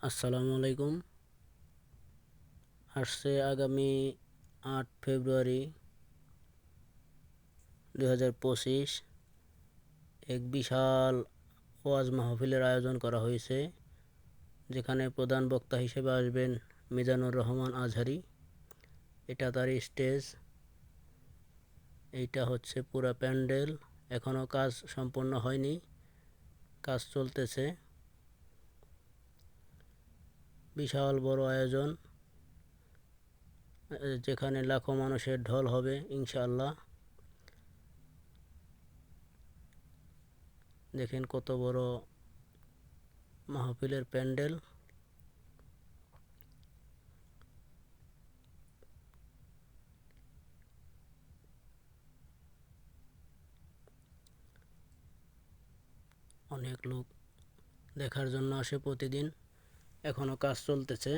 আসসালামু আলাইকুম। আসছে আগামী 8 ফেব্রুয়ারি 2025 এক বিশাল ওয়াজ মাহফিলের আয়োজন করা হয়েছে, যেখানে প্রধান বক্তা হিসেবে আসবেন মিজানুর রহমান আজহারি। এটা তার স্টেজ। এইটা হচ্ছে পুরা প্যান্ডেল। এখনও কাজ সম্পন্ন হয়নি, কাজ চলতেছে। বিশাল বড় আয়োজন, যেখানে লাখো মানুষের ঢল হবে ইনশাআল্লাহ। দেখেন কত বড় মাহফিলের প্যান্ডেল। অনেক লোক দেখার জন্য আসে প্রতিদিন। এখনও কাজ চলতেছে।